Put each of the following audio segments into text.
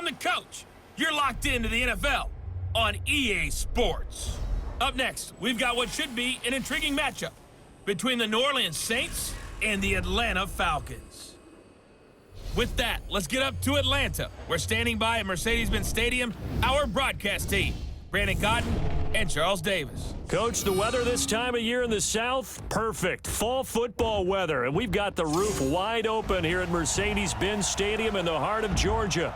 I'm the coach. You're locked into the NFL on EA Sports. Up next, we've got what should be an intriguing matchup between the New Orleans Saints and the Atlanta Falcons. With that, let's get up to Atlanta. We're standing by at Mercedes-Benz Stadium, our broadcast team, Brandon Cotton and Charles Davis. Coach, the weather this time of year in the South, perfect. Fall football weather, and we've got the roof wide open here at Mercedes-Benz Stadium in the heart of Georgia.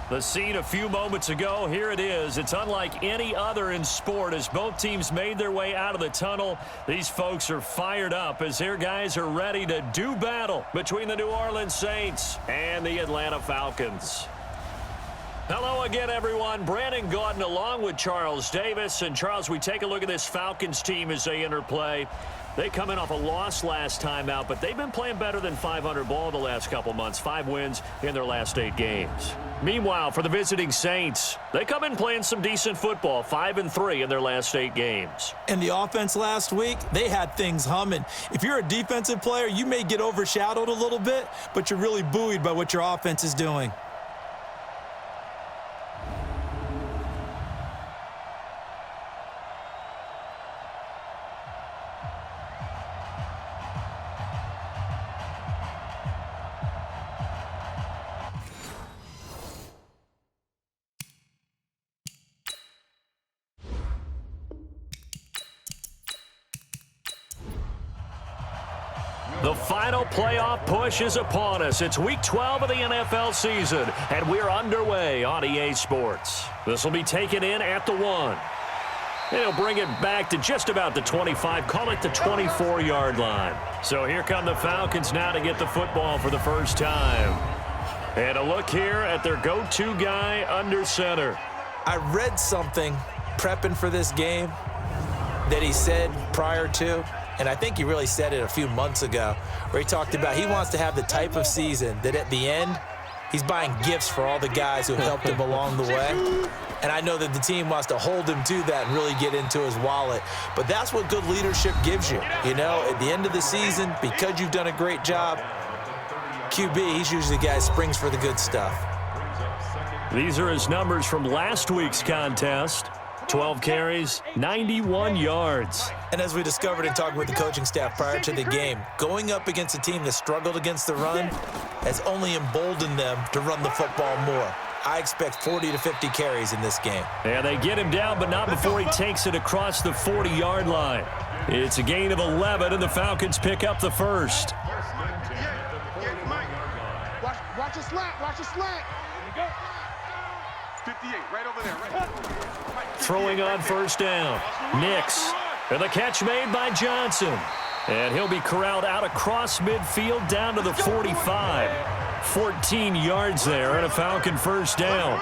The scene a few moments ago, here it is. It's unlike any other in sport as both teams made their way out of the tunnel. These folks are fired up as their guys are ready to do battle between the New Orleans Saints and the Atlanta Falcons. Hello again, everyone. Brandon Gordon along with Charles Davis. And, Charles, we take a look at this Falcons team as they enter play. They come in off a loss last time out, but they've been playing better than 500 ball the last couple months. 5 wins in their last 8 games. Meanwhile, for the visiting Saints, they come in playing some decent football. 5-3 in their last 8 games. And the offense last week, they had things humming. If you're a defensive player, you may get overshadowed a little bit, but you're really buoyed by what your offense is doing. The final playoff push is upon us. It's Week 12 of the NFL season, and we're underway on EA Sports. This will be taken in at the 1. And he'll bring it back to just about the 25, call it the 24-yard line. So here come the Falcons now to get the football for the first time. And a look here at their go-to guy under center. I read something prepping for this game that he said prior to, and I think he really said it a few months ago, where he talked about he wants to have the type of season that at the end, he's buying gifts for all the guys who have helped him along the way. And I know that the team wants to hold him to that and really get into his wallet. But that's what good leadership gives you. You know, at the end of the season, because you've done a great job, QB, he's usually the guy who springs for the good stuff. These are his numbers from last week's contest. 12 carries, 91 yards. And as we discovered in talking with the coaching staff prior to the game, going up against a team that struggled against the run has only emboldened them to run the football more. I expect 40 to 50 carries in this game. And they get him down, but not before he takes it across the 40-yard line. It's a gain of 11, and the Falcons pick up the first. Watch a slant, watch a slant. 58, right over there, right. Throwing on first down. Nix. And the catch made by Johnson. And he'll be corralled out across midfield down to the 45. 14 yards there and a Falcon first down.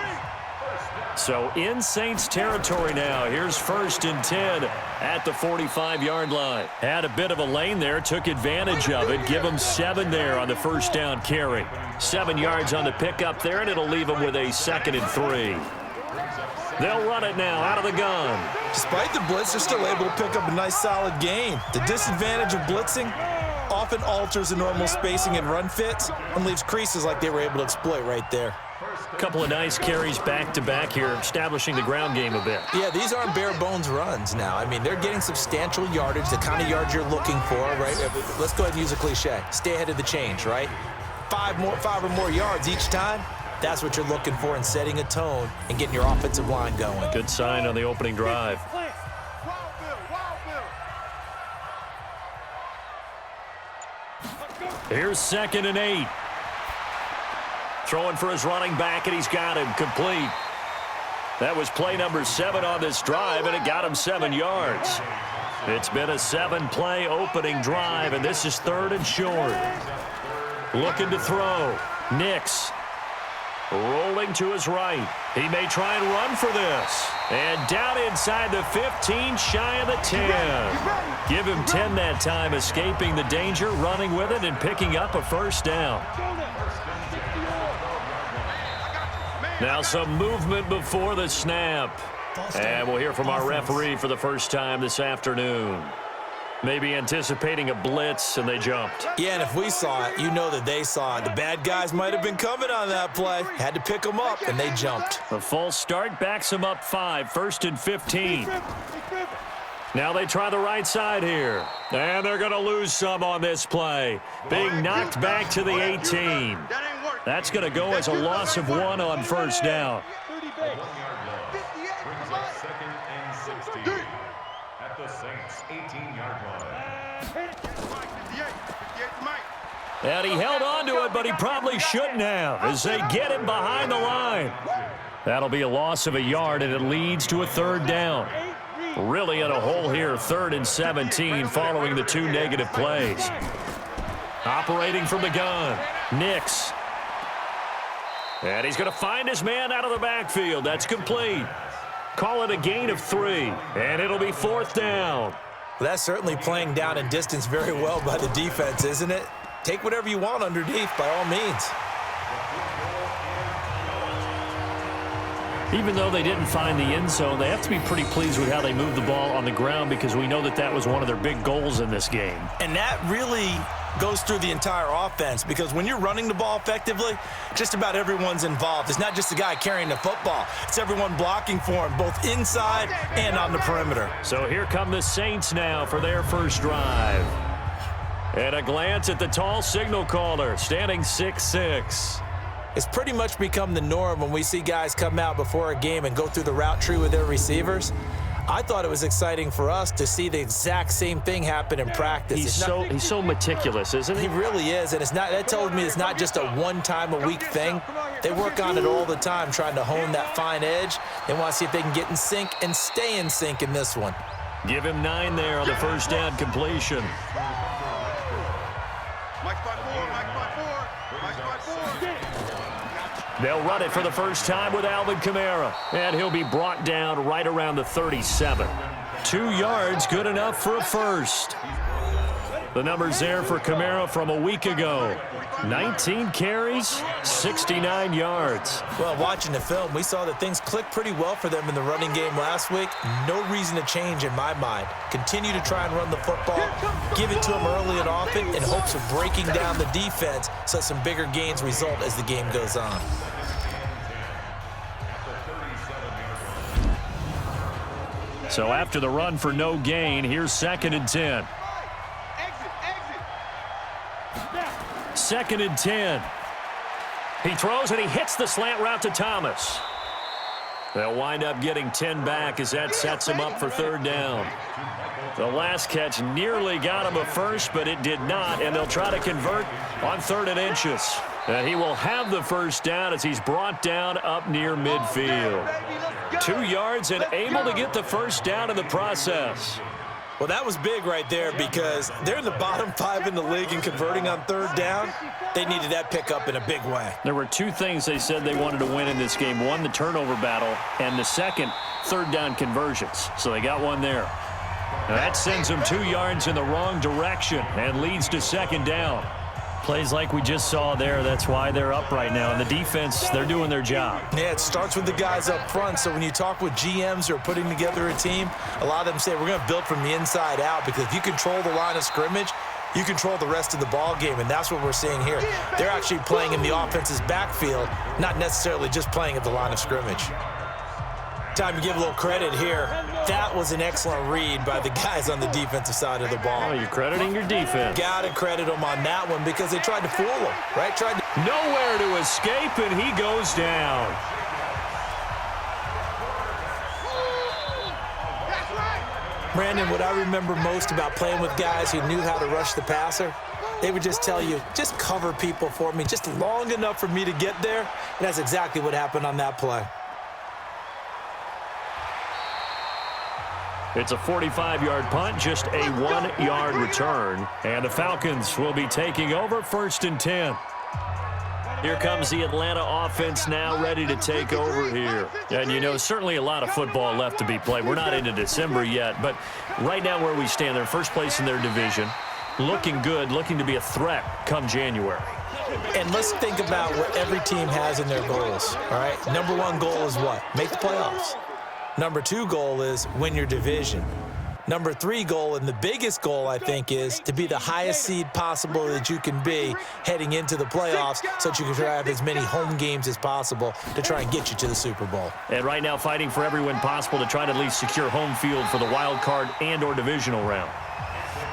So in Saints territory now. Here's 1st and 10 at the 45-yard line. Had a bit of a lane there, took advantage of it. Give him 7 there on the first down carry. 7 yards on the pickup there, and it'll leave him with a 2nd and 3. They'll run it now out of the gun. Despite the blitz, they're still able to pick up a nice solid gain. The disadvantage of blitzing often alters the normal spacing and run fits and leaves creases like they were able to exploit right there. A couple of nice carries back-to-back here, establishing the ground game a bit. Yeah, these aren't bare-bones runs now. I mean, they're getting substantial yardage, the kind of yards you're looking for, right? Let's go ahead and use a cliche. Stay ahead of the change, right? 5 or more yards each time. That's what you're looking for in setting a tone and getting your offensive line going. Good sign on the opening drive. Here's 2nd and 8. Throwing for his running back, and he's got him complete. That was play number 7 on this drive, and it got him 7 yards. It's been a 7-play opening drive, and this is 3rd and short. Looking to throw. Nix. Rolling to his right. He may try and run for this. And down inside the 15, shy of the 10. Give him 10 that time, escaping the danger, running with it, and picking up a first down. Now some movement before the snap. And we'll hear from our referee for the first time this afternoon. Maybe anticipating a blitz, and they jumped. Yeah, and if we saw it, you know that they saw it. The bad guys might have been coming on that play. Had to pick them up, and they jumped. A false start backs them up 5, 1st and 15. Now they try the right side here. And they're going to lose some on this play. Being knocked back to the 18. That's going to go as a loss of 1 on first down. At the Saints 18-yard line. And he held on to it, but he probably shouldn't have as they get him behind the line. That'll be a loss of a yard, and it leads to a 3rd down. Really in a hole here, 3rd and 17 following the 2 negative plays. Operating from the gun, Nix. And he's going to find his man out of the backfield. That's complete. Call it a gain of 3, and it'll be 4th down. Well, that's certainly playing down and distance very well by the defense, isn't it? Take whatever you want underneath, by all means. Even though they didn't find the end zone, they have to be pretty pleased with how they moved the ball on the ground because we know that that was one of their big goals in this game. And that really goes through the entire offense because when you're running the ball effectively, just about everyone's involved. It's not just the guy carrying the football. It's everyone blocking for him, both inside and on the perimeter. So here come the Saints now for their first drive. And a glance at the tall signal caller, standing 6'6". It's pretty much become the norm when we see guys come out before a game and go through the route tree with their receivers. I thought it was exciting for us to see the exact same thing happen in practice. He's so meticulous, isn't he? He really is, and that tells me it's not just a one-time-a-week thing. They work on it all the time, trying to hone that fine edge. They want to see if they can get in sync and stay in sync in this one. Give him 9 there on the first down completion. They'll run it for the first time with Alvin Kamara, and he'll be brought down right around the 37. 2 yards, good enough for a first. The numbers there for Kamara from a week ago. 19 carries, 69 yards. Well, watching the film, we saw that things clicked pretty well for them in the running game last week. No reason to change in my mind. Continue to try and run the football, give it to them early and often in hopes of breaking down the defense so some bigger gains result as the game goes on. So after the run for no gain, here's 2nd and 10. 2nd and 10. He throws and he hits the slant route to Thomas. They'll wind up getting 10 back as that sets him up for 3rd down. The last catch nearly got him a first, but it did not, and they'll try to convert on 3rd and inches. And he will have the first down as he's brought down up near midfield. 2 yards and able to get the first down in the process. Well, that was big right there because they're in the bottom 5 in the league in converting on 3rd down. They needed that pickup in a big way. There were 2 things they said they wanted to win in this game. One, the turnover battle, and the second, 3rd down conversions. So they got one there. Now that sends them 2 yards in the wrong direction and leads to 2nd down. Plays like we just saw there, that's why they're up right now. And the defense, they're doing their job. Yeah, it starts with the guys up front. So when you talk with GMs who are putting together a team, a lot of them say we're going to build from the inside out because if you control the line of scrimmage, you control the rest of the ball game, and that's what we're seeing here. They're actually playing in the offense's backfield, not necessarily just playing at the line of scrimmage. Time to give a little credit here. That was an excellent read by the guys on the defensive side of the ball. Oh, you're crediting your defense. Got to credit them on that one because they tried to fool them, right? Nowhere to escape, and he goes down. Brandon, what I remember most about playing with guys who knew how to rush the passer, they would just tell you, just cover people for me, just long enough for me to get there. And that's exactly what happened on that play. It's a 45-yard punt, just a 1-yard return. And the Falcons will be taking over 1st and 10. Here comes the Atlanta offense now ready to take over here. And, you know, certainly a lot of football left to be played. We're not into December yet, but right now where we stand, they're first place in their division. Looking good, looking to be a threat come January. And let's think about what every team has in their goals, all right? Number 1 goal is what? Make the playoffs. Number 2 goal is win your division. Number 3 goal, and the biggest goal, I think, is to be the highest seed possible that you can be heading into the playoffs so that you can try to have as many home games as possible to try and get you to the Super Bowl. And right now fighting for every win possible to try to at least secure home field for the wild card and or divisional round.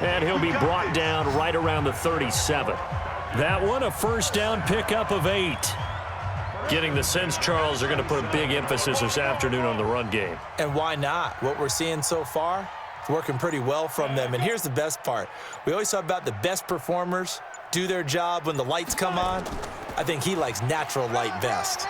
And he'll be brought down right around the 37. That one, a first down pickup of 8. Getting the sense, Charles, they're going to put a big emphasis this afternoon on the run game. And why not? What we're seeing so far, it's working pretty well from them. And here's the best part. We always talk about the best performers do their job when the lights come on. I think he likes natural light best.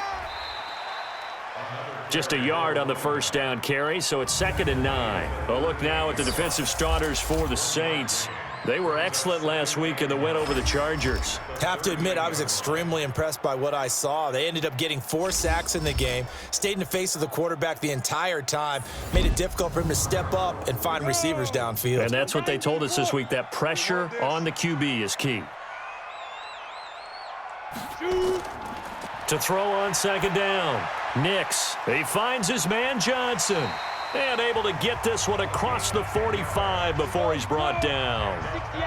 Just a yard on the first down carry, so it's 2nd and 9. A look now at the defensive starters for the Saints. They were excellent last week in the win over the Chargers. Have to admit, I was extremely impressed by what I saw. They ended up getting 4 sacks in the game, stayed in the face of the quarterback the entire time, made it difficult for him to step up and find receivers downfield. And that's what they told us this week, that pressure on the QB is key. To throw on 2nd down, Nix. He finds his man Johnson. And able to get this one across the 45 before he's brought down.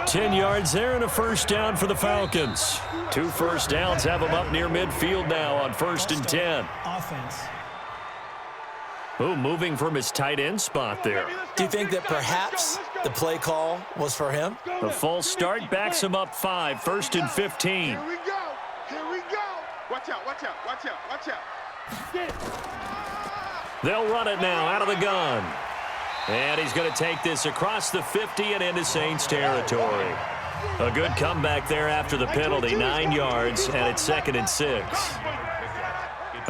10 yards there and a first down for the Falcons. 2 first downs have them up near midfield now on 1st and 10. Offense. Ooh, moving from his tight end spot there. Do you think that perhaps the play call was for him? The false start backs him up 5, 1st and 15. Here we go. Here we go. Watch out, watch out, watch out, watch out. They'll run it now out of the gun. And he's going to take this across the 50 and into Saints territory. A good comeback there after the penalty, 9 yards, and it's 2nd and 6.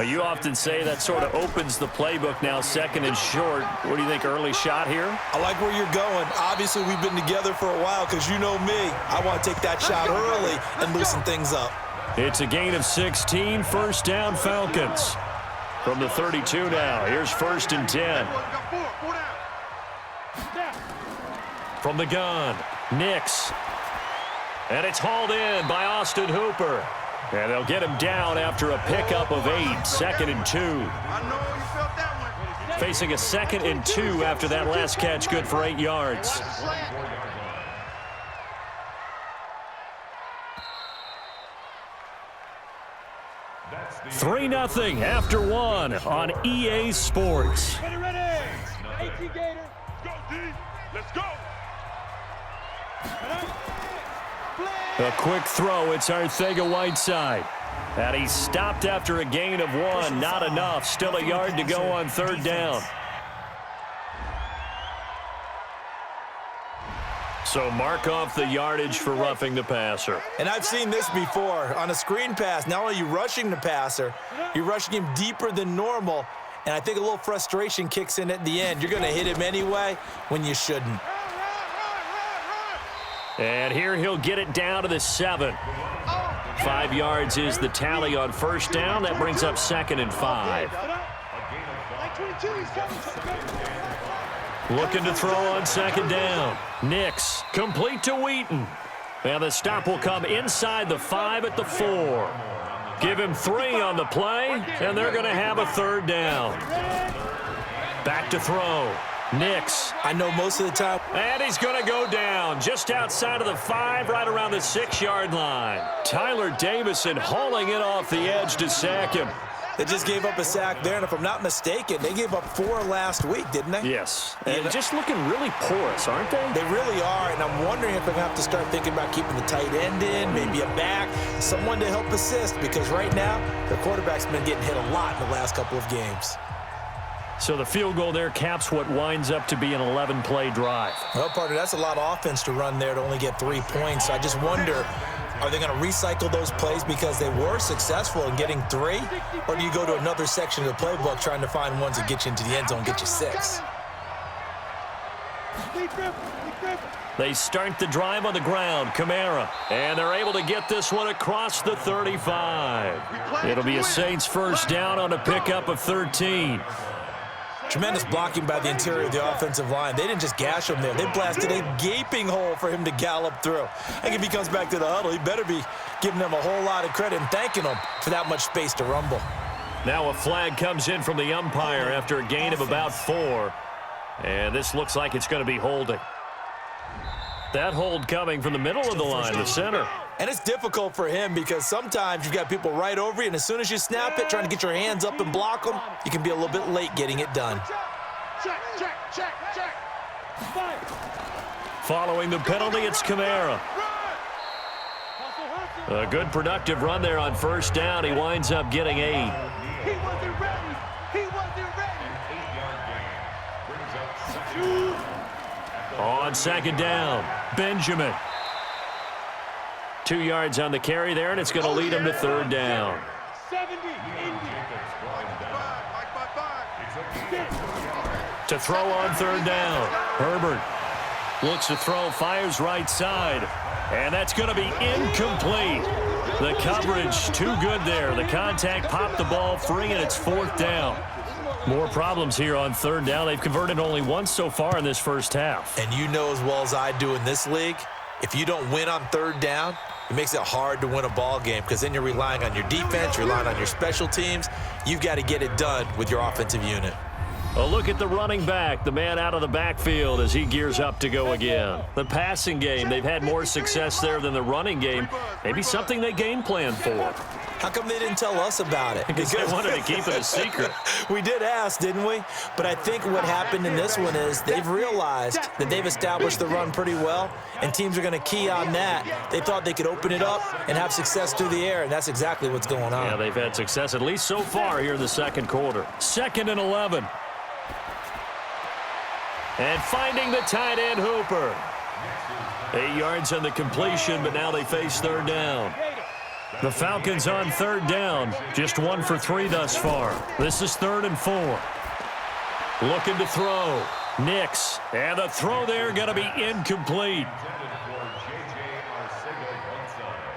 You often say that sort of opens the playbook now, 2nd and short. What do you think, early shot here? I like where you're going. Obviously, we've been together for a while because you know me. I want to take that shot early and loosen things up. It's a gain of 16, first down Falcons. From the 32 now, here's 1st and 10. From the gun, Nix. And it's hauled in by Austin Hooper. And they'll get him down after a pickup of 8, 2nd and 2. Facing a 2nd and 2 after that last catch, good for 8 yards. That's 3-0 after 1 on EA Sports. Ready. 18 Gator. Go, D. Let's go. A quick throw, it's Arcega-Whiteside. And he's stopped after a gain of 1, not enough. Still a yard to go on 3rd down. So mark off the yardage for roughing the passer. And I've seen this before. On a screen pass, not only are you rushing the passer, you're rushing him deeper than normal. And I think a little frustration kicks in at the end. You're going to hit him anyway when you shouldn't. And here he'll get it down to the 7. 5 yards is the tally on 1st down. That brings up 2nd and 5. Looking to throw on 2nd down. Nix, complete to Wheaton. And the stop will come inside the 5 at the 4. Give him 3 on the play, and they're going to have a 3rd down. Back to throw. Nix. I know most of the time. And he's going to go down just outside of the 5, right around the 6-yard line. Tyler Davison hauling it off the edge to sack him. They just gave up a sack there, and if I'm not mistaken, they gave up 4 last week, didn't they? Yes, and just looking really porous, aren't they? They really are, and I'm wondering if they're going to have to start thinking about keeping the tight end in, maybe a back, someone to help assist, because right now, their quarterback's been getting hit a lot in the last couple of games. So the field goal there caps what winds up to be an 11-play drive. Well, partner, that's a lot of offense to run there to only get 3 points. I just wonder, are they going to recycle those plays because they were successful in getting 3? Or do you go to another section of the playbook trying to find ones that get you into the end zone and get you 6? They start the drive on the ground, Kamara. And they're able to get this one across the 35. It'll be a Saints first down on a pickup of 13. Tremendous blocking by the interior of the offensive line. They didn't just gash him there. They blasted a gaping hole for him to gallop through. I think if he comes back to the huddle, he better be giving them a whole lot of credit and thanking them for that much space to rumble. Now a flag comes in from the umpire after a gain of about 4. And this looks like it's going to be holding. That hold coming from the middle of the line, the center. And it's difficult for him because sometimes you've got people right over you, and as soon as you snap it, trying to get your hands up and block them, you can be a little bit late getting it done. Check, check, check, check. Following the penalty, it's Kamara. A good productive run there on first down. He winds up getting 8. He wasn't ready. He wasn't ready. On second down, Benjamin. 2 yards on the carry there, and it's going to lead him to third down. 70, Indy. To throw on third down, Herbert looks to throw, fires right side, and that's going to be incomplete. The coverage too good there. The contact popped the ball free, and it's fourth down. More problems here on third down. They've converted only once so far in this first half. And you know as well as I do in this league, if you don't win on third down, it makes it hard to win a ball game because then you're relying on your defense, you're relying on your special teams. You've got to get it done with your offensive unit. A look at the running back, the man out of the backfield as he gears up to go again. The passing game, they've had more success there than the running game. Maybe something they game planned for. How come they didn't tell us about it? Because they wanted to keep it a secret. We did ask, didn't we? But I think what happened in this one is they've realized that they've established the run pretty well, and teams are going to key on that. They thought they could open it up and have success through the air, and that's exactly what's going on. Yeah, they've had success at least so far here in the second quarter. 2nd and 11. And finding the tight end, Hooper. 8 yards on the completion, but now they face third down. The Falcons on third down, just 1 for 3 thus far. This is 3rd and 4. Looking to throw. Nix. And the throw there going to be incomplete.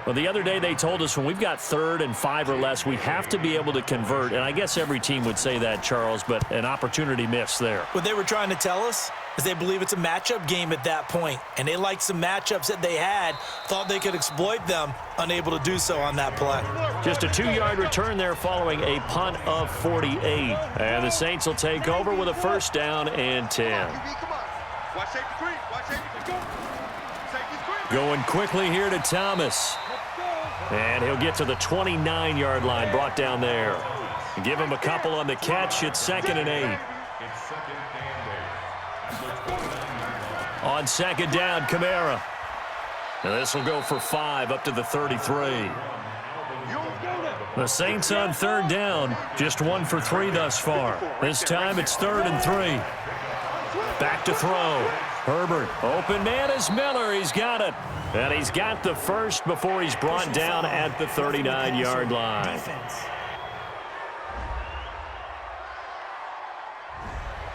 Well, the other day they told us when we've got 3rd and 5 or less, we have to be able to convert. And I guess every team would say that, Charles, but an opportunity missed there. What they were trying to tell us is they believe it's a matchup game at that point, and they liked some matchups that they had, thought they could exploit them, unable to do so on that play. Just a 2-yard return there following a punt of 48. And the Saints will take over with a first down and 10. Going quickly here to Thomas. And he'll get to the 29-yard line, brought down there. Give him a couple on the catch. It's 2nd and 8. On second down, Kamara. And this will go for 5 up to the 33. The Saints on third down, just 1 for 3 thus far. This time it's 3rd and 3. Back to throw. Herbert, open man is Miller. He's got it. And he's got the first before he's brought down at the 39-yard line.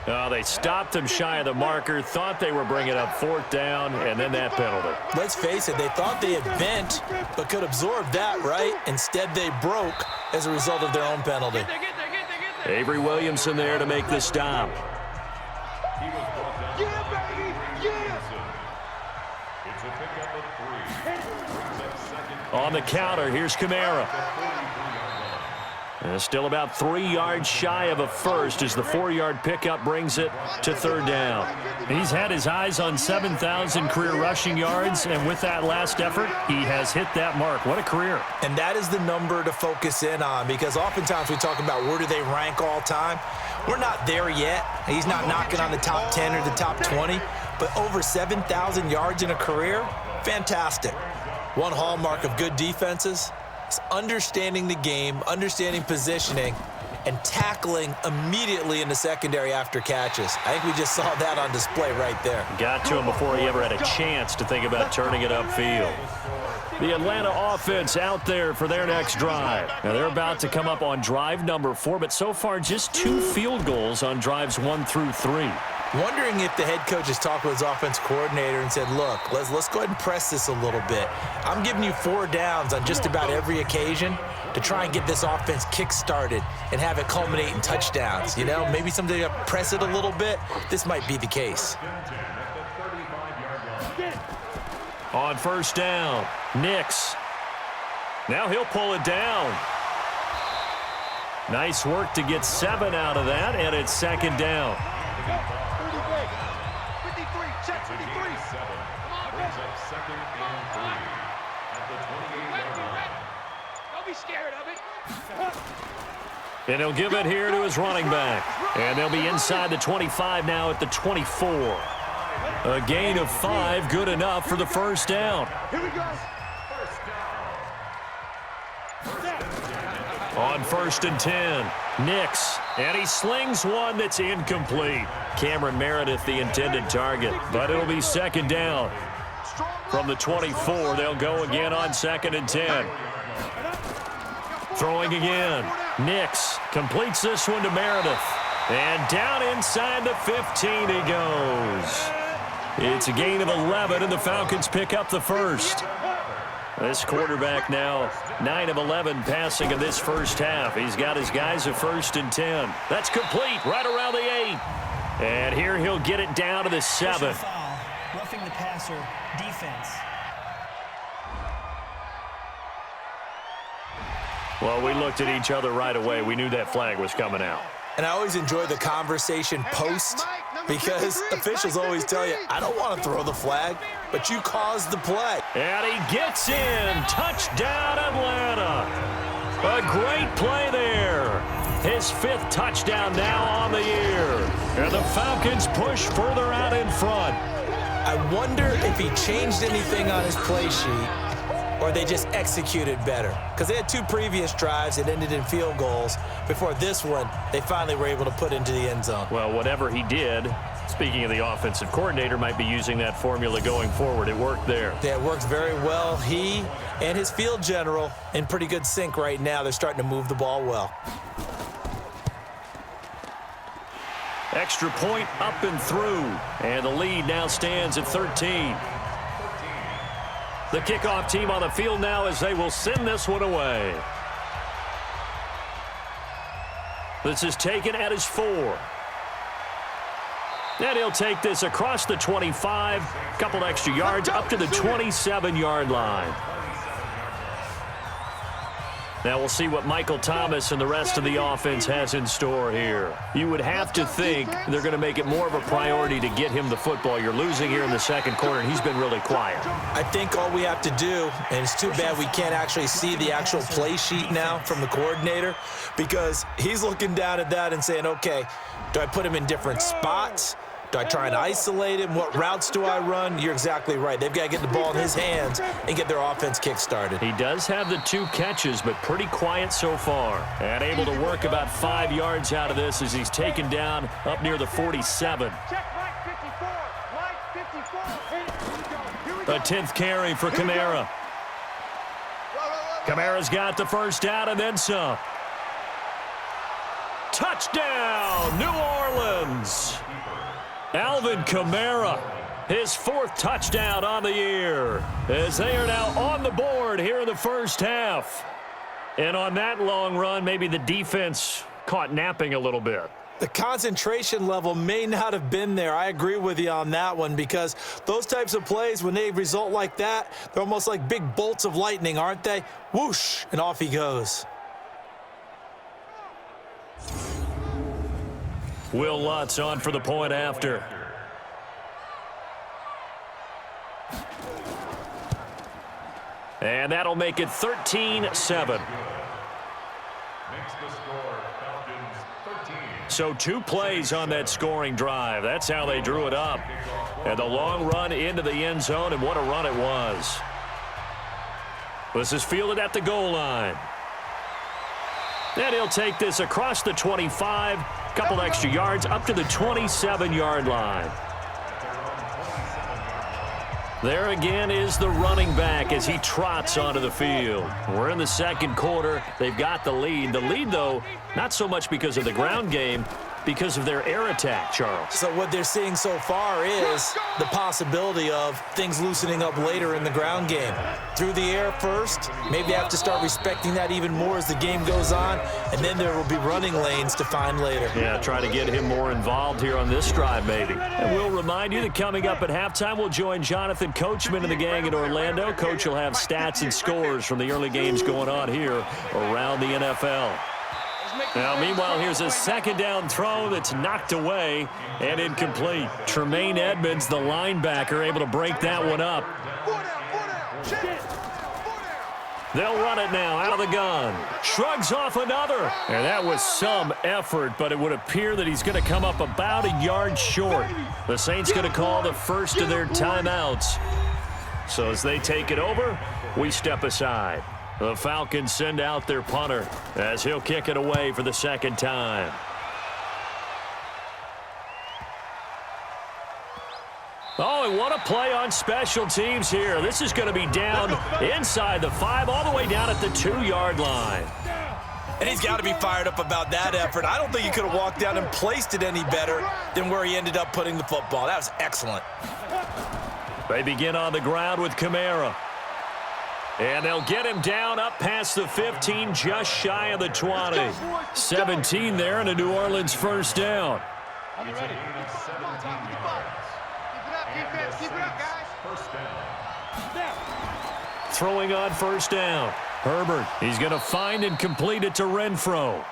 Oh, they stopped him shy of the marker, thought they were bringing up 4th down, and then that penalty. Let's face it, they thought they had bent, but could absorb that, right? Instead, they broke as a result of their own penalty. Avery Williamson there to make the stop. On the counter, here's Kamara. And still about 3 yards shy of a first as the 4-yard pickup brings it to third down. He's had his eyes on 7,000 career rushing yards, and with that last effort, he has hit that mark. What a career. And that is the number to focus in on, because oftentimes we talk about where do they rank all time. We're not there yet. He's not knocking on the top 10 or the top 20, but over 7,000 yards in a career, fantastic. One hallmark of good defenses is understanding the game, understanding positioning, and tackling immediately in the secondary after catches. I think we just saw that on display right there. Got to him before he ever had a chance to think about turning it upfield. The Atlanta offense out there for their next drive. Now they're about to come up on drive number 4, but so far just 2 field goals on drives 1 through 3. Wondering if the head coach has talked with his offense coordinator and said, look, let's go ahead and press this a little bit. I'm giving you 4 downs on just about every occasion to try and get this offense kick-started and have it culminate in touchdowns. You know, maybe someday to press it a little bit. This might be the case. On first down, Nix. Now he'll pull it down. Nice work to get 7 out of that, and it's 2nd down. 2nd and 3 at the 28-yard line. Don't be scared of it. And he'll give it here to his running back. And they'll be inside the 25 now at the 24. A gain of 5, good enough for the first down. Here we go. On 1st and 10, Nix, and he slings one that's incomplete. Cameron Meredith, the intended target, but it'll be 2nd down. From the 24, they'll go again on 2nd and 10. Throwing again, Nix completes this one to Meredith. And down inside the 15 he goes. It's a gain of 11, and the Falcons pick up the first. This quarterback now 9 of 11 passing in this first half. He's got his guys at 1st and 10. That's complete right around the 8. And here he'll get it down to the 7. Foul, roughing the passer, defense. Well, we looked at each other right away. We knew that flag was coming out. And I always enjoy the conversation post because officials always tell you, I don't want to throw the flag, but you caused the play. And he gets in. Touchdown, Atlanta. A great play there. His 5th touchdown now on the year. And the Falcons push further out in front. I wonder if he changed anything on his play sheet or they just executed better. Because they had 2 previous drives that ended in field goals. Before this one, they finally were able to put into the end zone. Well, whatever he did, speaking of the offensive coordinator, might be using that formula going forward. It worked there. Yeah, it works very well. He and his field general in pretty good sync right now. They're starting to move the ball well. Extra point up and through. And the lead now stands at 13. The kickoff team on the field now as they will send this one away. This is taken at his 4. And he'll take this across the 25, couple extra yards up to the 27-yard line. Now we'll see what Michael Thomas and the rest of the offense has in store here. You would have to think they're going to make it more of a priority to get him the football. You're losing here in the 2nd quarter, and he's been really quiet. I think all we have to do, and it's too bad we can't actually see the actual play sheet now from the coordinator, because he's looking down at that and saying, okay, do I put him in different spots? Do I try and isolate him? What routes do I run? You're exactly right. They've got to get the ball in his hands and get their offense kick-started. He does have the 2 catches, but pretty quiet so far. And able to work about 5 yards out of this as he's taken down up near the 47. A 10th carry for Kamara. Kamara's got the first down and then some. Touchdown, New Orleans. Alvin Kamara, his 4th touchdown on the year, as they are now on the board here in the first half. And on that long run, maybe the defense caught napping a little bit. The concentration level may not have been there. I agree with you on that one, because those types of plays, when they result like that, they're almost like big bolts of lightning, aren't they? Whoosh, and off he goes. Will Lutz on for the point after. And that'll make it 13-7. So 2 plays on that scoring drive. That's how they drew it up. And the long run into the end zone, and what a run it was. This is fielded at the goal line. And he'll take this across the 25, couple extra yards up to the 27-yard line. There again is the running back as he trots onto the field. We're in the 2nd quarter. They've got the lead. The lead, though, not so much because of the ground game, because of their air attack, Charles. So what they're seeing so far is the possibility of things loosening up later in the ground game. Through the air first, maybe they have to start respecting that even more as the game goes on, and then there will be running lanes to find later. Yeah, try to get him more involved here on this drive, maybe. And we'll remind you that coming up at halftime, we'll join Jonathan Coachman and the gang in Orlando. Coach will have stats and scores from the early games going on here around the NFL. Now, meanwhile, here's a second down throw that's knocked away and incomplete. Tremaine Edmonds, the linebacker, able to break that one up. They'll run it now out of the gun. Shrugs off another. And that was some effort, but it would appear that he's going to come up about a yard short. The Saints going to call the first of their timeouts. So as they take it over, we step aside. The Falcons send out their punter as he'll kick it away for the second time. Oh, and what a play on special teams here. This is going to be down inside the 5, all the way down at the 2-yard line. And he's got to be fired up about that effort. I don't think he could have walked down and placed it any better than where he ended up putting the football. That was excellent. They begin on the ground with Kamara. And they'll get him down up past the 15, just shy of the 20. 17 there and a New Orleans first down. Are you ready? Keep it up, guys. First down. Throwing on first down. Herbert, he's going to find and complete it to Renfro.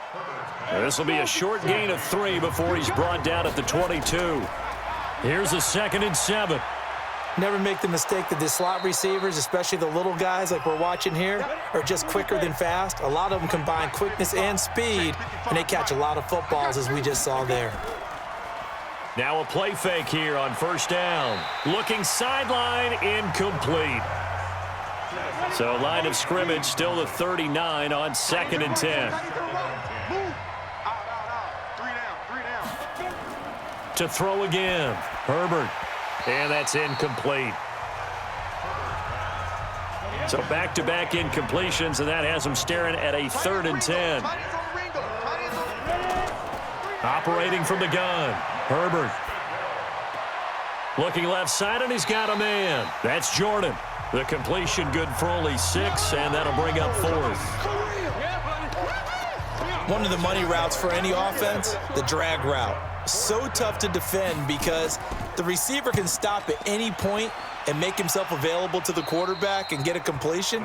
This will be a short gain of 3 before he's brought down at the 22. Here's a 2nd and 7. Never make the mistake that the slot receivers, especially the little guys like we're watching here, are just quicker than fast. A lot of them combine quickness and speed, and they catch a lot of footballs, as we just saw there. Now a play fake here on first down. Looking sideline, incomplete. So line of scrimmage still the 39 on 2nd and 10. To throw again. Herbert. And that's incomplete. So back-to-back incompletions, and that has him staring at a 3rd and 10. Operating from the gun. Herbert. Looking left side, and he's got a man. That's Jordan. The completion good for only 6, and that'll bring up 4th. One of the money routes for any offense, the drag route. So tough to defend because the receiver can stop at any point and make himself available to the quarterback and get a completion.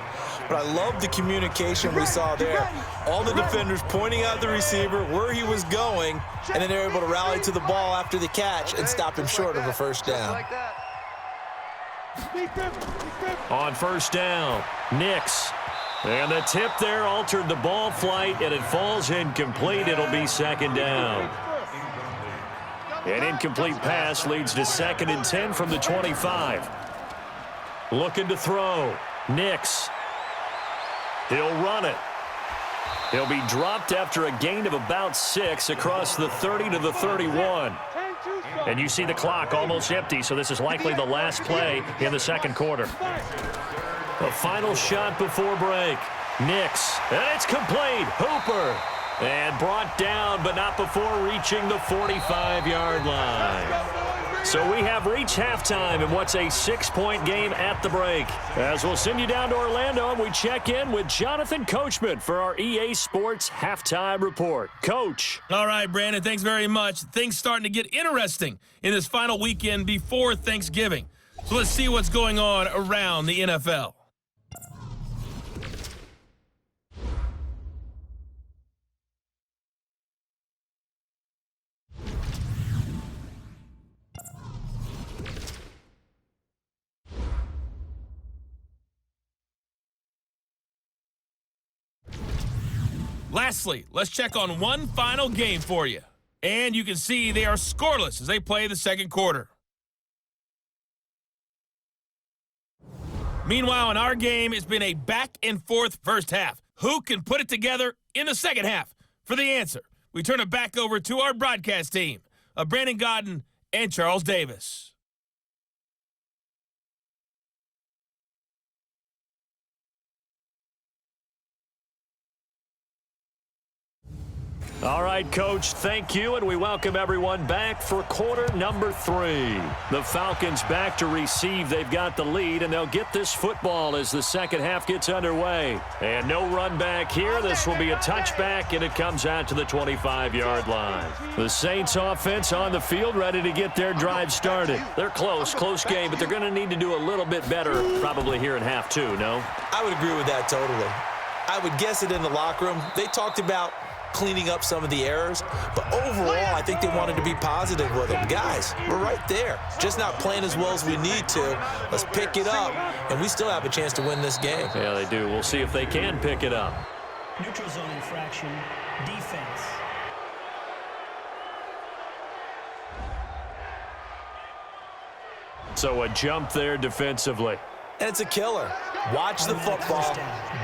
But I love the communication we saw there. All the defenders pointing out the receiver, where he was going, and then they're able to rally to the ball after the catch and stop him short of a first down. On first down, Nix. And the tip there altered the ball flight, and it falls incomplete. It'll be 2nd down. An incomplete pass leads to 2nd and 10 from the 25. Looking to throw. Nix. He'll run it. He'll be dropped after a gain of about 6 across the 30 to the 31. And you see the clock almost empty, so this is likely the last play in the second quarter. A final shot before break. Nix. And it's complete. Hooper. And brought down, but not before reaching the 45-yard line. So we have reached halftime in what's a 6-point game at the break. As we'll send you down to Orlando, and we check in with Jonathan Coachman for our EA Sports Halftime Report. Coach. All right, Brandon, thanks very much. Things starting to get interesting in this final weekend before Thanksgiving. So let's see what's going on around the NFL. Lastly, let's check on one final game for you. And you can see they are scoreless as they play the second quarter. Meanwhile, in our game, it's been a back-and-forth first half. Who can put it together in the second half? For the answer, we turn it back over to our broadcast team of Brandon Godden and Charles Davis. All right, Coach, thank you, and we welcome everyone back for quarter number 3. The Falcons back to receive. They've got the lead, and they'll get this football as the second half gets underway. And no run back here. This will be a touchback, and it comes out to the 25-yard line. The Saints offense on the field ready to get their drive started. They're close game, but they're going to need to do a little bit better probably here in half 2, no? I would agree with that totally. I would guess it in the locker room. They talked about cleaning up some of the errors. But overall, I think they wanted to be positive with them. Guys, we're right there. Just not playing as well as we need to. Let's pick it up, and we still have a chance to win this game. Yeah, they do. We'll see if they can pick it up. Neutral zone infraction, defense. So a jump there defensively. And it's a killer. Watch the football.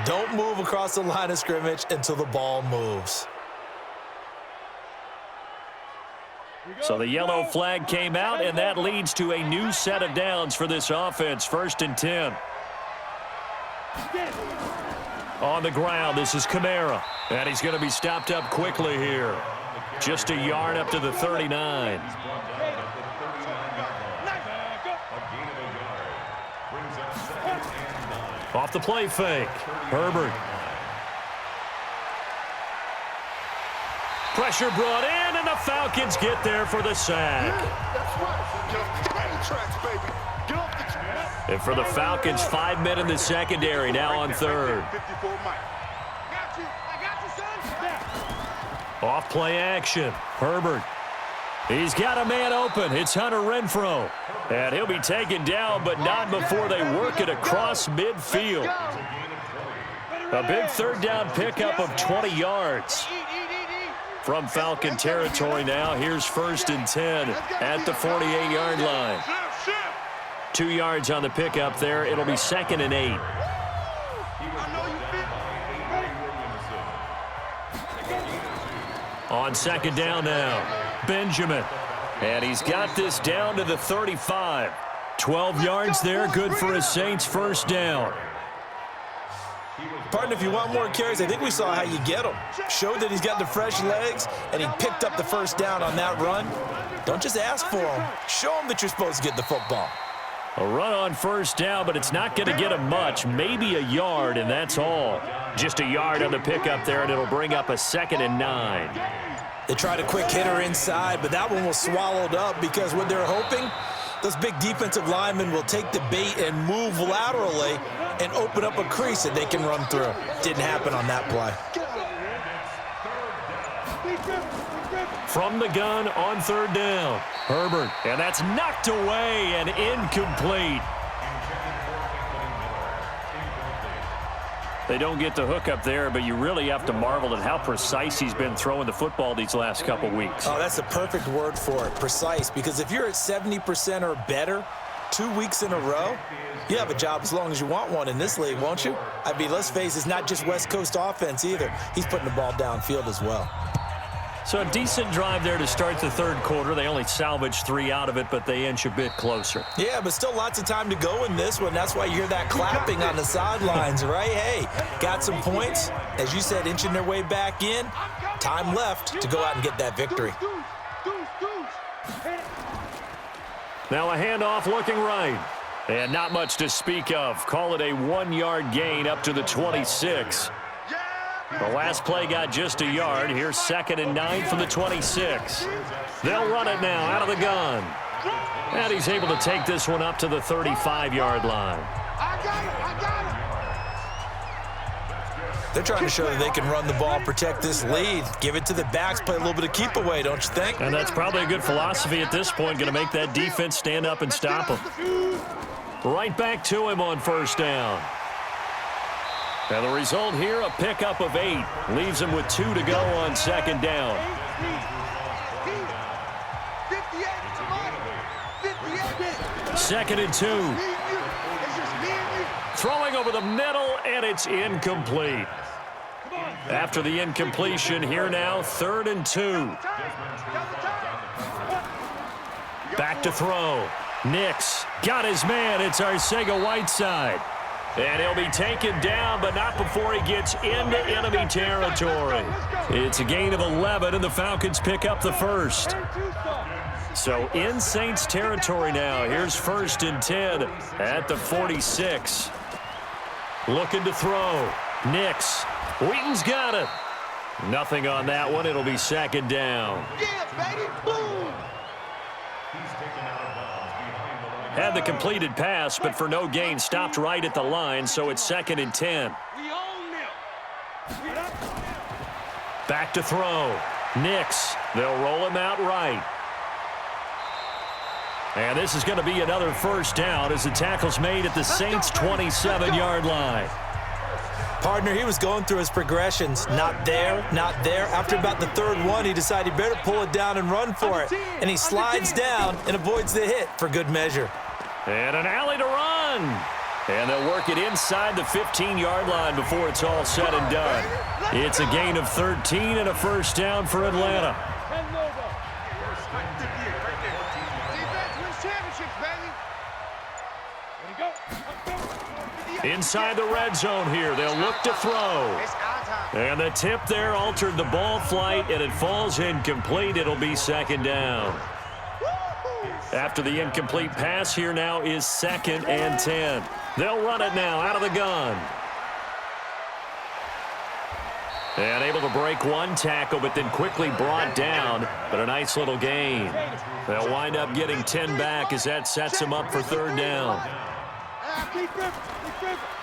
Don't move across the line of scrimmage until the ball moves. So the yellow flag came out, and that leads to a new set of downs for this offense. 1st and 10. On the ground, this is Kamara. And he's going to be stopped up quickly here. Just a yard up to the 39. Off the play fake. Herbert. Pressure brought in, and the Falcons get there for the sack. That's right. Get off the train tracks, baby. Get off the tracks. And for the Falcons, 5 men in the secondary now on 3rd. 54 Mike. I got you, son. Off play action. Herbert. He's got a man open. It's Hunter Renfrow. And he'll be taken down, but not before they work it across midfield. A big 3rd down pickup of 20 yards. From Falcon territory now, here's 1st and 10 at the 48-yard line. 2 yards on the pickup there. It'll be 2nd and 8. On 2nd down now. Benjamin. And he's got this down to the 35. 12 yards there, good for a Saints 1st down. Partner, if you want more carries, I think we saw how you get them. Showed that he's got the fresh legs, and he picked up the 1st down on that run. Don't just ask for them. Show them that you're supposed to get the football. A run on 1st down, but it's not going to get him much. Maybe a yard, and that's all. Just a yard on the pickup there, and it'll bring up a 2nd and 9. They tried a quick hitter inside, but that one was swallowed up because what they're hoping, those big defensive linemen will take the bait and move laterally and open up a crease that they can run through. Didn't happen on that play. From the gun on 3rd down. Herbert, and that's knocked away and incomplete. They don't get the hook up there, but you really have to marvel at how precise he's been throwing the football these last couple weeks. Oh, that's the perfect word for it, precise, because if you're at 70% or better 2 weeks in a row, you have a job as long as you want one in this league, won't you? I mean, let's face it, it's not just West Coast offense either. He's putting the ball downfield as well. So a decent drive there to start the 3rd quarter. They only salvaged 3 out of it, but they inch a bit closer. Yeah, but still lots of time to go in this one. That's why you hear that clapping on the sidelines, right? Hey, got some points. As you said, inching their way back in. Time left to go out and get that victory. Now a handoff looking right. And not much to speak of. Call it a 1-yard gain up to the 26. The last play got just a yard. Here's 2nd and 9 from the 26. They'll run it now out of the gun. And he's able to take this one up to the 35-yard line. They're trying to show that they can run the ball, protect this lead. Give it to the backs, play a little bit of keep away, don't you think? And that's probably a good philosophy at this point. Going to make that defense stand up and stop him. Right back to him on 1st down. And the result here, a pickup of 8. Leaves him with 2 to go on 2nd down. 2nd and 2. Throwing over the middle, and it's incomplete. After the incompletion, here now, 3rd and 2. Back to throw. Nix got his man. It's Arcega-Whiteside. And he'll be taken down, but not before he gets into enemy territory. It's a gain of 11, and the Falcons pick up the 1st. So in Saints territory now. Here's 1st and 10 at the 46. Looking to throw. Nix. Wheaton's got it. Nothing on that one. It'll be 2nd down. Yeah, baby. Boom. Had the completed pass, but for no gain, stopped right at the line, so it's 2nd and 10. We own them. Back to throw. Nix. They'll roll him out right. And this is going to be another first down as the tackle's made at the Saints' 27-yard line. Partner, he was going through his progressions. Not there, not there. After about the third one, he decided he better pull it down and run for it. And he slides down and avoids the hit for good measure. And an alley to run. And they'll work it inside the 15-yard line before it's all said and done. It's a gain of 13 and a first down for Atlanta. Inside the red zone here, they'll look to throw. And the tip there altered the ball flight, and it falls incomplete. It'll be second down. After the incomplete pass, here now is 2nd and 10. They'll run it now out of the gun. And able to break one tackle, but then quickly brought down. But a nice little gain. They'll wind up getting 10 back as that sets them up for third down.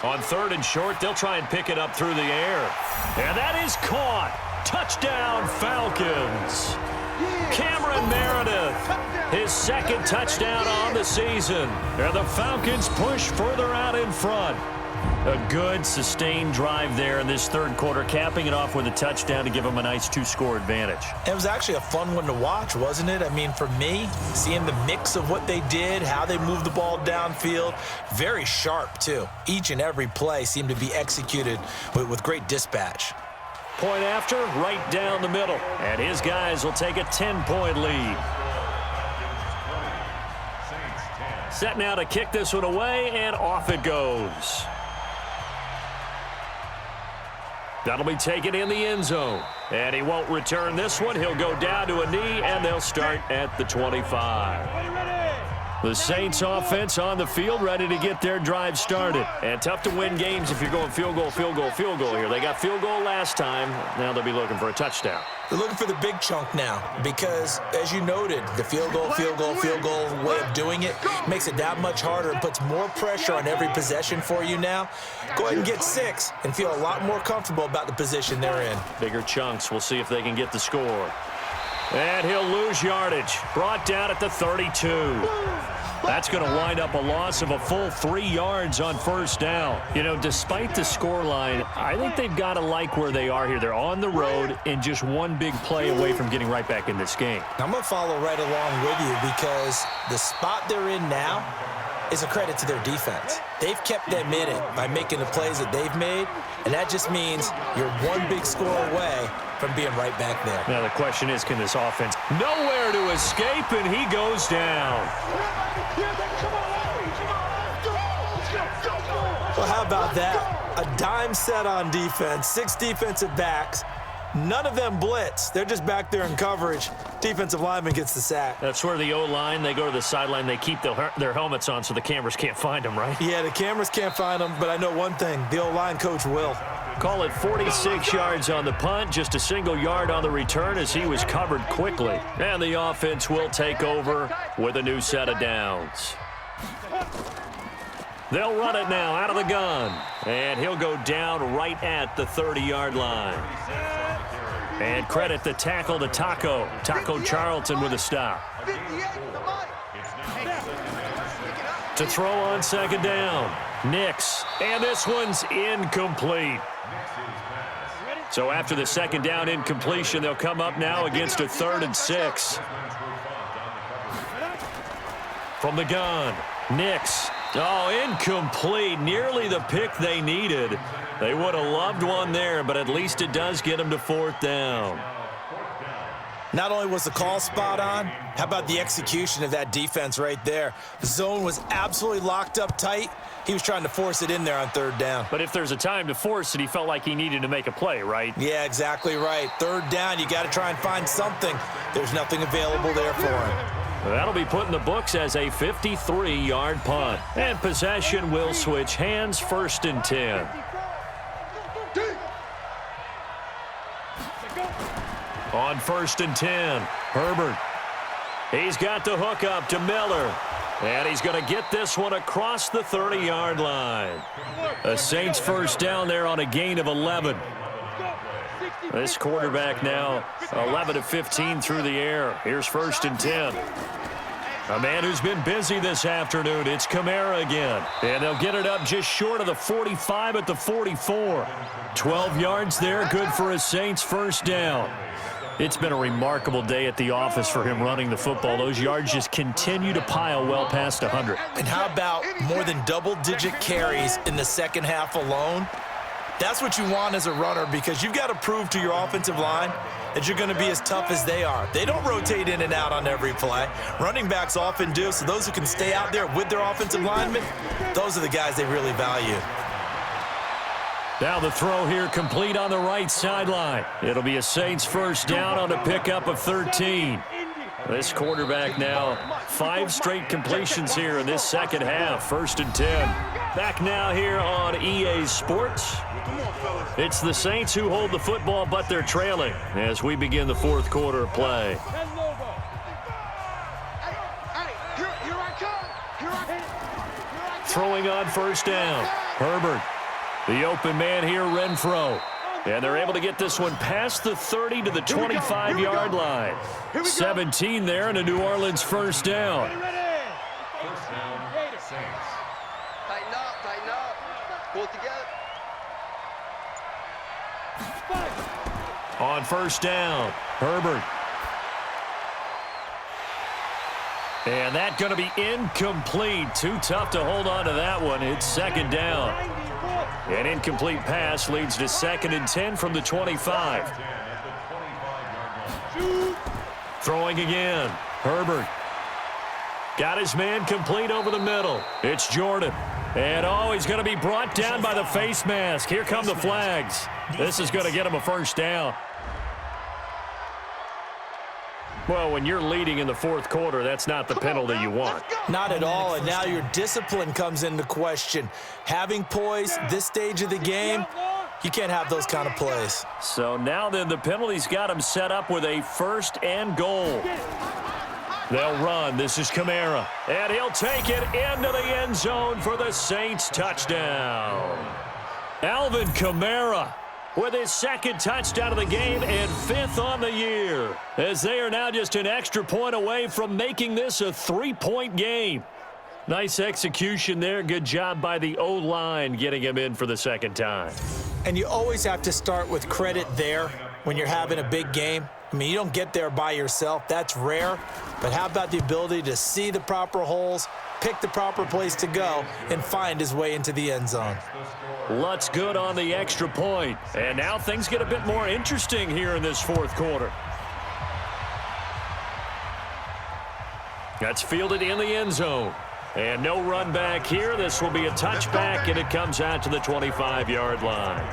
On 3rd and short, they'll try and pick it up through the air. And that is caught. Touchdown, Falcons. Cameron Meredith, his 2nd touchdown on the season. And the Falcons push further out in front. A good, sustained drive there in this third quarter, capping it off with a touchdown to give them a nice 2-score advantage. It was actually a fun one to watch, wasn't it? I mean, for me, seeing the mix of what they did, how they moved the ball downfield, very sharp, too. Each and every play seemed to be executed with great dispatch. Point after, right down the middle. And his guys will take a 10-point lead. Set now to kick this one away, and off it goes. That'll be taken in the end zone. And he won't return this one. He'll go down to a knee, and they'll start at the 25. The Saints offense on the field, ready to get their drive started. And tough to win games if you're going field goal, field goal, field goal here. They got field goal last time. Now they'll be looking for a touchdown. They're looking for the big chunk now because, as you noted, the field goal way of doing it makes it that much harder and puts more pressure on every possession for you now. Go ahead and get 6 and feel a lot more comfortable about the position they're in. Bigger chunks. We'll see if they can get the score. And he'll lose yardage. Brought down at the 32. That's going to wind up a loss of a full 3 yards on first down. You know, despite the scoreline, I think they've got to like where they are here. They're on the road and just one big play away from getting right back in this game. I'm going to follow right along with you because the spot they're in now is a credit to their defense. They've kept them in it by making the plays that they've made, and that just means you're one big score away from being right back there. Now the question is, can this offense nowhere to escape, and he goes down. Well, how about that? A dime set on defense, 6 defensive backs. None of them blitz. They're just back there in coverage. Defensive lineman gets the sack. That's where the O-line, they go to the sideline, they keep their helmets on so the cameras can't find them, right? Yeah, the cameras can't find them, but I know one thing. The O-line coach will. Call it 46 yards on the punt, just a single yard on the return as he was covered quickly. And the offense will take over with a new set of downs. They'll run it now out of the gun. And he'll go down right at the 30-yard line. And credit the tackle to Taco Charlton with a stop. To throw on second down, Nix. And this one's incomplete. So after the second down incompletion, they'll come up now against a 3rd and 6. From the gun, Nix. Oh, incomplete. Nearly the pick they needed. They would have loved one there, but at least it does get them to 4th down. Not only was the call spot on, how about the execution of that defense right there? The zone was absolutely locked up tight. He was trying to force it in there on 3rd down. But if there's a time to force it, he felt like he needed to make a play, right? Yeah, exactly right. 3rd down, you got to try and find something. There's nothing available there for him. That'll be put in the books as a 53-yard punt. And possession will switch hands, 1st and 10. On 1st and 10, Herbert. He's got the hook up to Miller. And he's going to get this one across the 30-yard line. A Saints first down there on a gain of 11. This quarterback now 11 of 15 through the air. Here's 1st and 10. A man who's been busy this afternoon. It's Kamara again. And they'll get it up just short of the 45 at the 44. 12 yards there, good for a Saints first down. It's been a remarkable day at the office for him running the football. Those yards just continue to pile well past 100. And how about more than double-digit carries in the second half alone? That's what you want as a runner, because you've got to prove to your offensive line that you're going to be as tough as they are. They don't rotate in and out on every play. Running backs often do, so those who can stay out there with their offensive linemen, those are the guys they really value. Now the throw here complete on the right sideline. It'll be a Saints first down on a pickup of 13. This quarterback now 5 straight completions here in this second half. 1st and 10. Back now here on EA Sports. It's the Saints who hold the football, but they're trailing as we begin the 4th quarter of play. Throwing on first down. Herbert. The open man here, Renfro. And they're able to get this one past the 30 to the 25-yard line. 17 there and a New Orleans first down. First down, Saints. Tighten up, pull together. On first down, Herbert. And that's going to be incomplete. Too tough to hold on to that one. It's 2nd down. An incomplete pass leads to 2nd and 10 from the 25. Throwing again. Herbert. Got his man complete over the middle. It's Jordan. And, he's going to be brought down by the face mask. Here come the flags. This is going to get him a first down. Well, when you're leading in the 4th quarter, that's not the penalty you want. Not at all, and now your discipline comes into question. Having poise this stage of the game, you can't have those kind of plays. So now then the penalty's got him set up with a 1st and goal. They'll run. This is Kamara. And he'll take it into the end zone for the Saints touchdown. Alvin Kamara with his 2nd touchdown of the game and 5th on the year, as they are now just an extra point away from making this a 3-point game. Nice execution there. Good job by the O-line getting him in for the 2nd time. And you always have to start with credit there when you're having a big game. I mean, you don't get there by yourself. That's rare. But how about the ability to see the proper holes, pick the proper place to go, and find his way into the end zone? Lutz good on the extra point. And now things get a bit more interesting here in this 4th quarter. That's fielded in the end zone. And no run back here. This will be a touchback, and it comes out to the 25-yard line.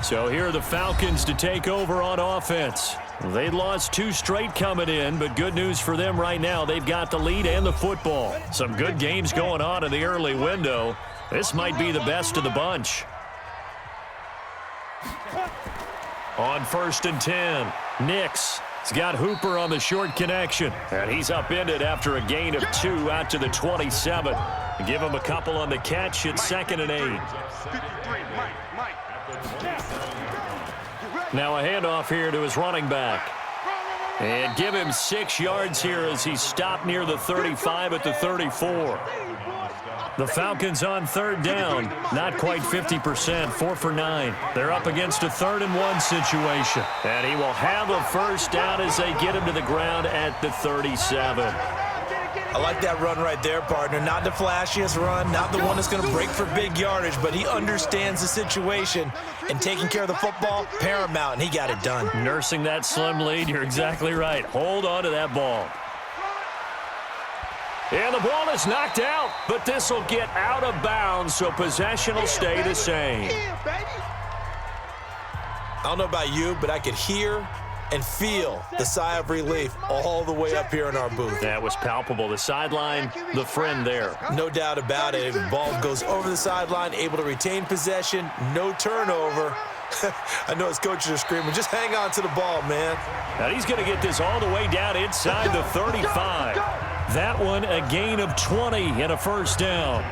So here are the Falcons to take over on offense. They lost 2 straight coming in, but good news for them right now. They've got the lead and the football. Some good games going on in the early window. This might be the best of the bunch. On 1st and 10, Nix. He's got Hooper on the short connection. And he's upended after a gain of 2 out to the 27. Give him a couple on the catch. It's 2nd and 8. Now a handoff here to his running back. And give him 6 yards here as he's stopped near the 35 at the 34. The Falcons on 3rd down, not quite 50%, 4 for 9. They're up against a 3rd and 1 situation. And he will have a first down as they get him to the ground at the 37. I like that run right there, partner. Not the flashiest run, not the one that's going to break for big yardage, but he understands the situation, and taking care of the football, paramount, and he got it done. Nursing that slim lead, you're exactly right. Hold on to that ball. And the ball is knocked out, but this will get out of bounds, so possession will stay the same. I don't know about you, but I could hear and feel the sigh of relief all the way up here in our booth. That was palpable. The sideline, the friend there. No doubt about it. The ball goes over the sideline, able to retain possession, no turnover. I know his coaches are screaming, just hang on to the ball, man. Now he's going to get this all the way down inside the 35. That one a gain of 20 and a first down.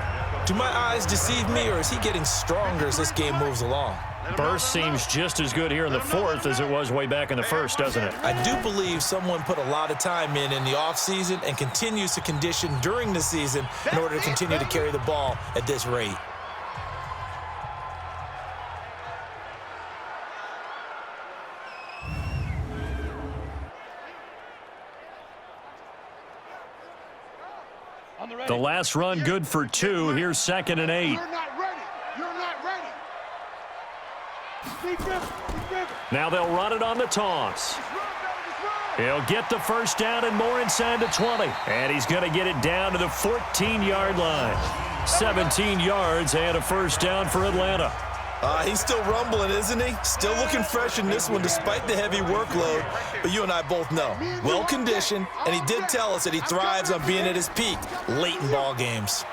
Do my eyes deceive me, or is he getting stronger as this game moves along? Burst seems just as good here in the fourth as it was way back in the first, doesn't it? I do believe someone put a lot of time in the offseason and continues to condition during the season in order to continue to carry the ball at this rate. The last run good for 2. Here's 2nd and 8. You're not ready. You're not ready. Now they'll run it on the toss. He'll get the first down and more inside the 20. And he's going to get it down to the 14-yard line. 17 yards and a first down for Atlanta. He's still rumbling, isn't he? Still looking fresh in this one despite the heavy workload. But you and I both know, well-conditioned, and he did tell us that he thrives on being at his peak late in ball games.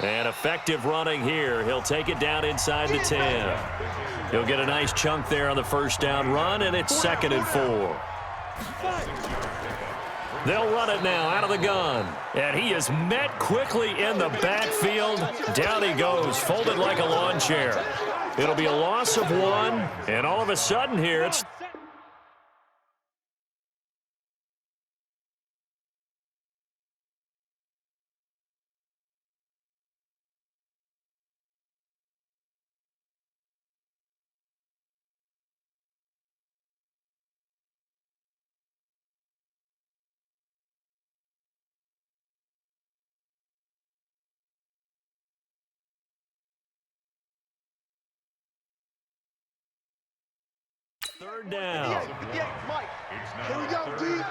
And effective running here. He'll take it down inside the 10. He'll get a nice chunk there on the first down run, and it's 2nd and 4. They'll run it now out of the gun. And he is met quickly in the backfield. Down he goes, folded like a lawn chair. It'll be a loss of 1, and all of a sudden here it's... Third down. Mike, here we go, D.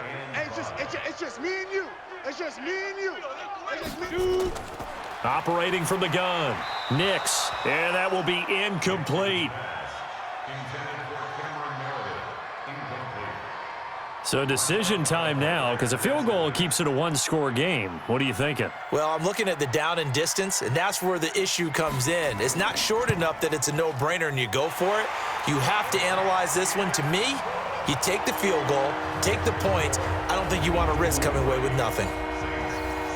It's just me and you. It's just me and you. It's just me. Operating from the gun. Nix. And that will be incomplete. So decision time now, because a field goal keeps it a one-score game. What are you thinking? Well, I'm looking at the down and distance, and that's where the issue comes in. It's not short enough that it's a no-brainer and you go for it. You have to analyze this one. To me, you take the field goal, take the points. I don't think you want to risk coming away with nothing.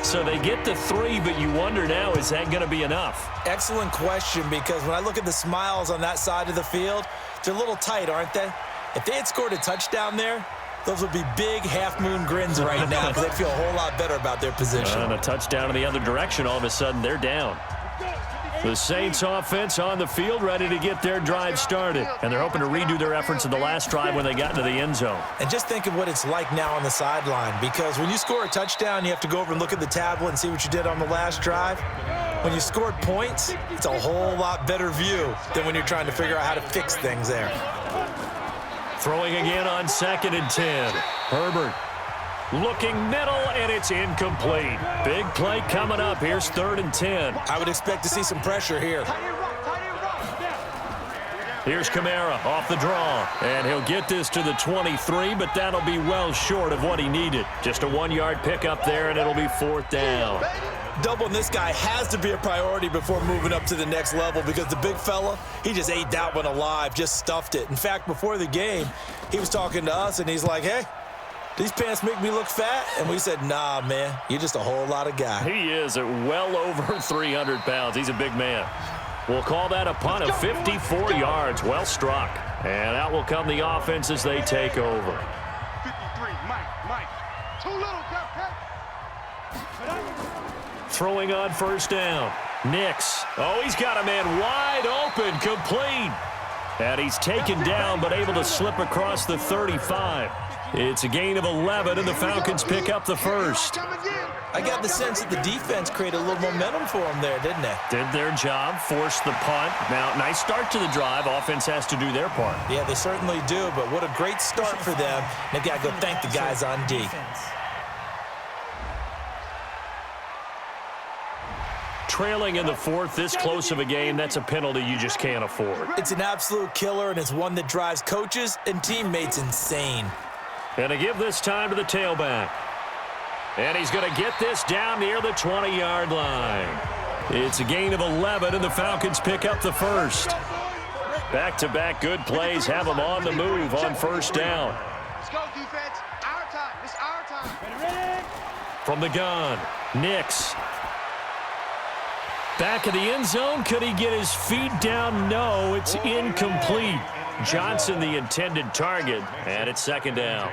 So they get the 3, but you wonder now, is that going to be enough? Excellent question, because when I look at the smiles on that side of the field, they're a little tight, aren't they? If they had scored a touchdown there, those would be big half-moon grins right now because they feel a whole lot better about their position. And a touchdown in the other direction, all of a sudden they're down. The Saints offense on the field ready to get their drive started. And they're hoping to redo their efforts in the last drive when they got into the end zone. And just think of what it's like now on the sideline, because when you score a touchdown, you have to go over and look at the tablet and see what you did on the last drive. When you scored points, it's a whole lot better view than when you're trying to figure out how to fix things there. Throwing again on 2nd and 10. Herbert looking middle, and it's incomplete. Big play coming up. Here's 3rd and 10. I would expect to see some pressure here. Here's Kamara off the draw, and he'll get this to the 23, but that'll be well short of what he needed. Just a 1-yard pickup there, and it'll be 4th down. Doubling this guy has to be a priority before moving up to the next level, because the big fella, he just ate that one alive, just stuffed it. In fact, before the game, he was talking to us, and he's like, hey, these pants make me look fat? And we said, nah, man, you're just a whole lot of guy. He is at well over 300 pounds. He's a big man. We'll call that a punt of 54 yards. Well struck. And out will come the offense as they take over. 53, Mike. Too little, Cap. Throwing on 1st down. Nix. Oh, he's got a man wide open, complete. And he's taken down, but able to slip across the 35. It's a gain of 11, and the Falcons pick up the first. I got the sense that the defense created a little momentum for them there, didn't they? Did their job, forced the punt. Now, nice start to the drive. Offense has to do their part. Yeah, they certainly do, but what a great start for them. They've got to go thank the guys on D. Trailing in the 4th, this close of a game, that's a penalty you just can't afford. It's an absolute killer, and it's one that drives coaches and teammates insane. And to give this time to the tailback. And he's going to get this down near the 20-yard line. It's a gain of 11, and the Falcons pick up the first. Back-to-back good plays have them on the move on 1st down. Let's go, defense. Our time. It's our time. From the gun, Nix. Back of the end zone. Could he get his feet down? No, it's incomplete. Johnson the intended target, and it's second down.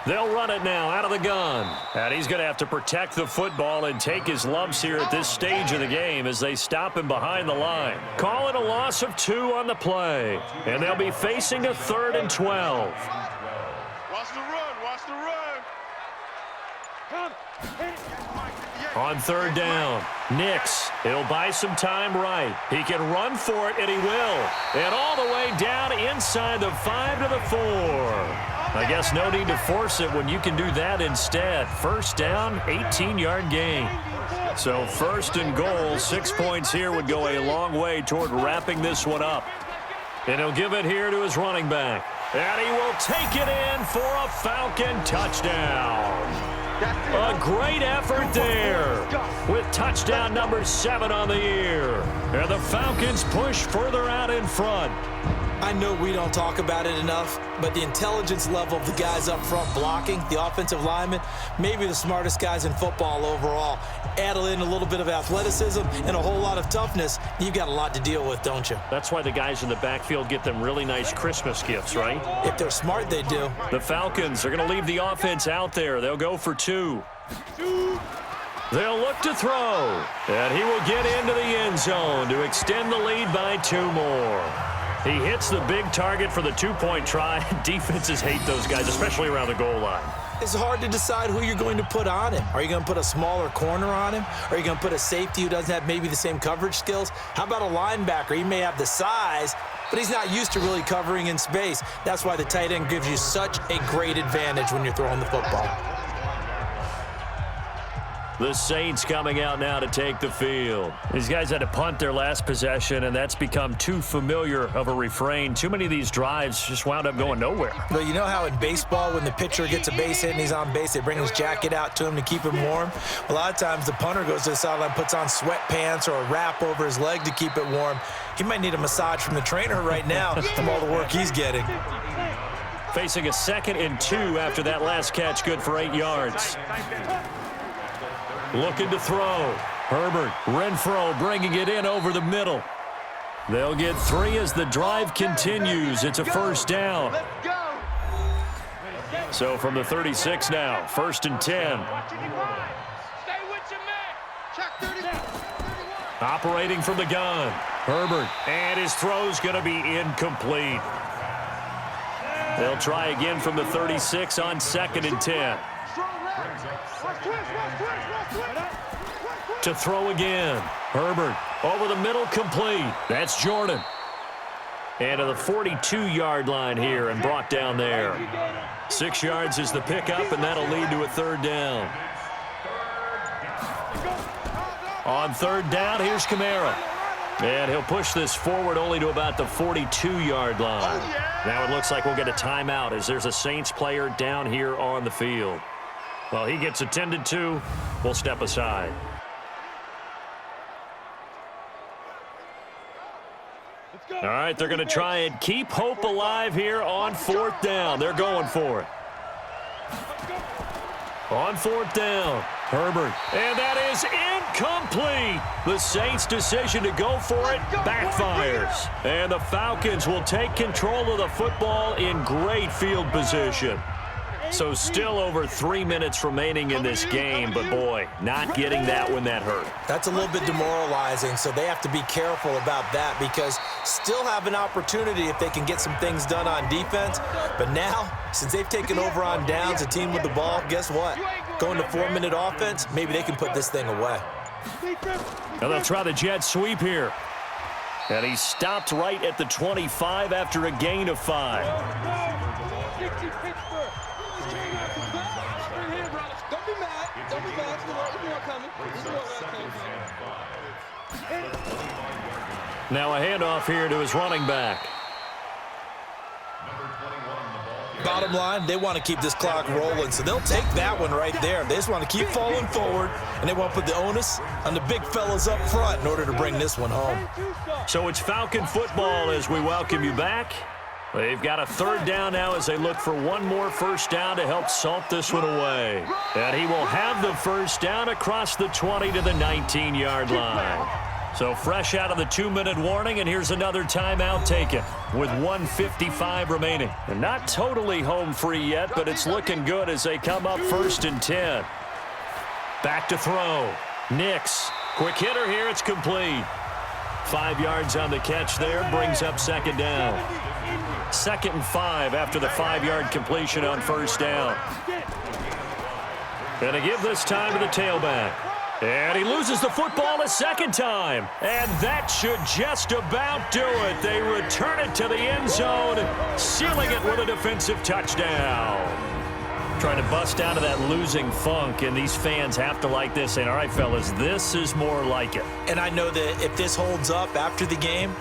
They'll run it now out of the gun. And he's going to have to protect the football and take his lumps here at this stage of the game as they stop him behind the line. Call it a loss of 2 on the play. And they'll be facing a 3rd and 12. Watch the run. Watch the run. On 3rd down, Nix, he'll buy some time right. He can run for it, and he will. And all the way down inside the 5 to the 4. I guess no need to force it when you can do that instead. First down, 18-yard gain. So 1st and goal, 6 points here would go a long way toward wrapping this one up. And he'll give it here to his running back. And he will take it in for a Falcon touchdown. A great effort there with touchdown number 7 on the year. And the Falcons push further out in front. I know we don't talk about it enough, but the intelligence level of the guys up front blocking, the offensive linemen, maybe the smartest guys in football overall. Add in a little bit of athleticism and a whole lot of toughness, you've got a lot to deal with, don't you? That's why the guys in the backfield get them really nice Christmas gifts, right? If they're smart, they do. The Falcons are going to leave the offense out there. They'll go for 2. They'll look to throw, and he will get into the end zone to extend the lead by 2 more. He hits the big target for the 2-point try. Defenses hate those guys, especially around the goal line. It's hard to decide who you're going to put on him. Are you going to put a smaller corner on him? Are you going to put a safety who doesn't have maybe the same coverage skills? How about a linebacker? He may have the size, but he's not used to really covering in space. That's why the tight end gives you such a great advantage when you're throwing the football. The Saints coming out now to take the field. These guys had to punt their last possession, and that's become too familiar of a refrain. Too many of these drives just wound up going nowhere. But you know how in baseball, when the pitcher gets a base hit and he's on base, they bring his jacket out to him to keep him warm? A lot of times the punter goes to the sideline, puts on sweatpants or a wrap over his leg to keep it warm. He might need a massage from the trainer right now from all the work he's getting. Facing a 2nd and 2 after that last catch, good for 8 yards. Looking to throw. Herbert, Renfro bringing it in over the middle. They'll get 3 as the drive continues. It's a 1st down. So from the 36 now, 1st and 10. Operating from the gun. Herbert, and his throw's going to be incomplete. They'll try again from the 36 on 2nd and 10. To throw again. Herbert over the middle, complete. That's Jordan. And to the 42-yard line here and brought down there. 6 yards is the pickup, and that'll lead to a 3rd down. On 3rd down, here's Kamara. And he'll push this forward only to about the 42-yard line. Now it looks like we'll get a timeout as there's a Saints player down here on the field. Well, he gets attended to. We'll step aside. All right, they're going to try and keep hope alive here on 4th down. They're going for it. On 4th down, Herbert. And that is incomplete. The Saints' decision to go for it backfires. And the Falcons will take control of the football in great field position. So still over 3 minutes remaining in this game, but boy, not getting that when that hurt. That's a little bit demoralizing, so they have to be careful about that because still have an opportunity if they can get some things done on defense. But now, since they've taken over on downs, a team with the ball, guess what? Going to 4-minute offense, maybe they can put this thing away. Now they'll try the jet sweep here. And he stopped right at the 25 after a gain of 5. Now a handoff here to his running back. Bottom line, they want to keep this clock rolling, so they'll take that one right there. They just want to keep falling forward, and they want to put the onus on the big fellas up front in order to bring this one home. So it's Falcon football as we welcome you back. They've got a third down now as they look for one more first down to help salt this one away. And he will have the first down across the 20 to the 19-yard line. So fresh out of the 2-minute warning, and here's another timeout taken with 1:55 remaining. And not totally home free yet, but it's looking good as they come up 1st and 10. Back to throw. Nix. Quick hitter here. It's complete. 5 yards on the catch there. Brings up 2nd down. 2nd and 5 after the 5-yard completion on first down. And to give this time to the tailback. And he loses the football a second time. And that should just about do it. They return it to the end zone, sealing it with a defensive touchdown. Trying to bust out of that losing funk, and these fans have to like this. And all right, fellas, this is more like it. And I know that if this holds up after the game,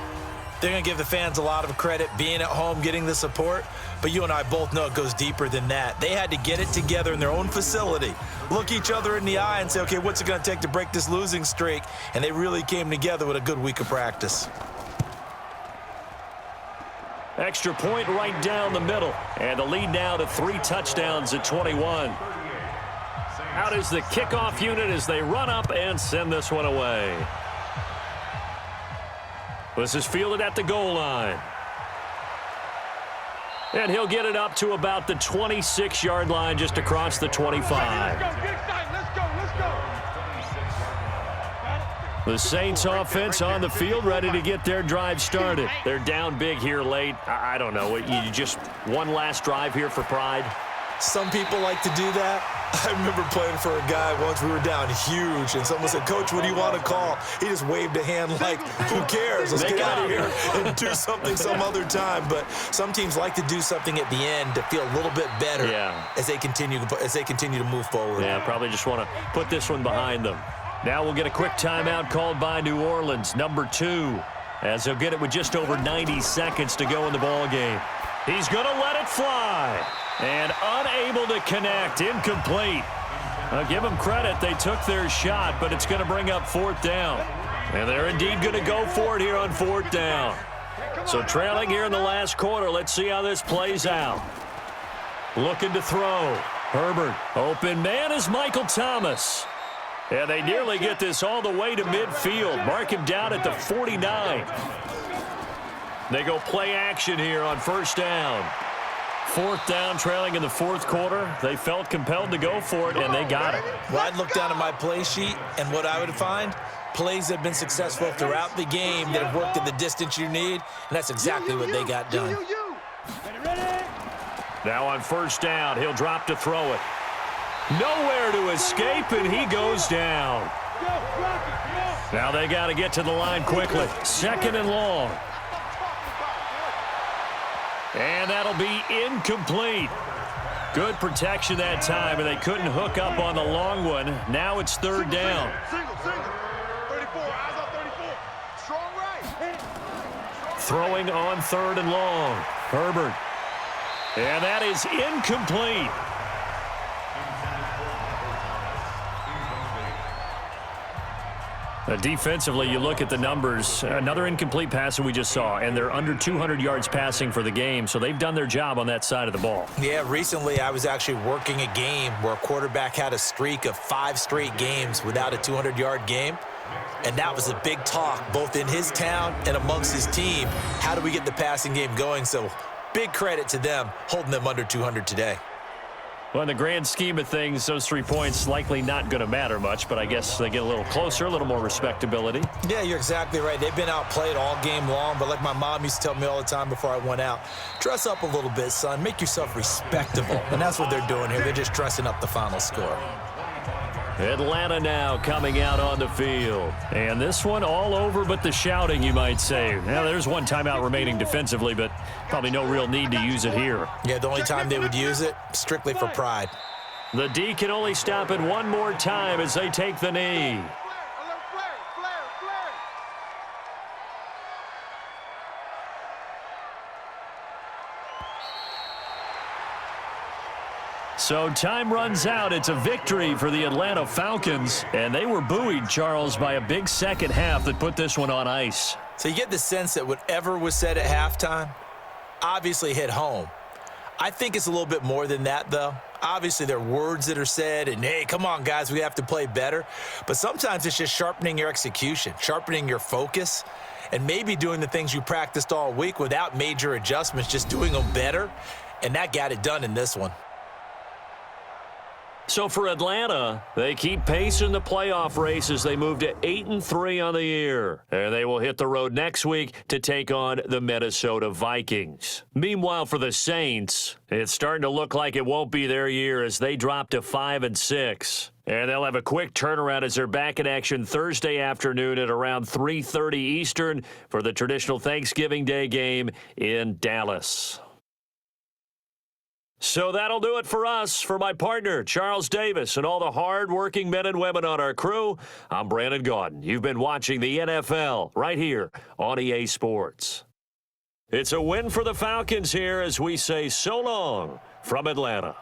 they're going to give the fans a lot of credit being at home, getting the support. But you and I both know it goes deeper than that. They had to get it together in their own facility, look each other in the eye and say, okay, what's it going to take to break this losing streak? And they really came together with a good week of practice. Extra point right down the middle. And the lead now to 3 touchdowns at 21. Out is the kickoff unit as they run up and send this one away. This is fielded at the goal line. And he'll get it up to about the 26-yard line just across the 25. The Saints offense on the field ready to get their drive started. They're down big here late. I don't know. You just one last drive here for pride? Some people like to do that. I remember playing for a guy once. We were down huge, and someone said, Coach, what do you want to call? He just waved a hand like, who cares? Let's get out of here and do something some other time. But some teams like to do something at the end to feel a little bit better as they continue to move forward. Yeah, probably just want to put this one behind them. Now we'll get a quick timeout called by New Orleans, number 2, as they'll get it with just over 90 seconds to go in the ball game. He's going to let it fly. And unable to connect, incomplete. I'll give them credit, they took their shot, but it's going to bring up 4th down. And they're indeed going to go for it here on 4th down. So trailing here in the last quarter, let's see how this plays out. Looking to throw. Herbert, open man is Michael Thomas. And they nearly get this all the way to midfield. Mark him down at the 49. They go play action here on first down. 4th down, trailing in the 4th quarter. They felt compelled to go for it, and they got it. Well, I'd look down at my play sheet, and what I would find, plays that have been successful throughout the game that have worked at the distance you need, and that's exactly what they got done. Now on first down, he'll drop to throw it. Nowhere to escape, and he goes down. Now they got to get to the line quickly. 2nd and long. And that'll be incomplete. Good protection that time, and they couldn't hook up on the long one. Now it's 3rd down. Single. 34, eyes on 34. Strong right. Throwing on 3rd and long. Herbert. And that is incomplete. Defensively, you look at the numbers. Another incomplete pass that we just saw, and they're under 200 yards passing for the game, so they've done their job on that side of the ball. Yeah, recently I was actually working a game where a quarterback had a streak of 5 straight games without a 200-yard game, and that was a big talk both in his town and amongst his team. How do we get the passing game going? So big credit to them holding them under 200 today. Well, in the grand scheme of things, those 3 points likely not going to matter much, but I guess they get a little closer, a little more respectability. Yeah, you're exactly right. They've been outplayed all game long, but like my mom used to tell me all the time before I went out, dress up a little bit, son. Make yourself respectable. And that's what they're doing here. They're just dressing up the final score. Atlanta now coming out on the field. And this one all over but the shouting, you might say. Now, there's one timeout remaining defensively, but probably no real need to use it here. Yeah, the only time they would use it, strictly for pride. The D can only stop it one more time as they take the knee. So time runs out. It's a victory for the Atlanta Falcons. And they were buoyed, Charles, by a big second half that put this one on ice. So you get the sense that whatever was said at halftime, obviously hit home. I think it's a little bit more than that, though. Obviously, there are words that are said, and, hey, come on, guys, we have to play better. But sometimes it's just sharpening your execution, sharpening your focus, and maybe doing the things you practiced all week without major adjustments, just doing them better. And that got it done in this one. So for Atlanta, they keep pace in the playoff race as they move to 8-3 on the year. And they will hit the road next week to take on the Minnesota Vikings. Meanwhile, for the Saints, it's starting to look like it won't be their year as they drop to 5-6. And they'll have a quick turnaround as they're back in action Thursday afternoon at around 3:30 Eastern for the traditional Thanksgiving Day game in Dallas. So that'll do it for us. For my partner, Charles Davis, and all the hard-working men and women on our crew, I'm Brandon Gaudin. You've been watching the NFL right here on EA Sports. It's a win for the Falcons here as we say so long from Atlanta.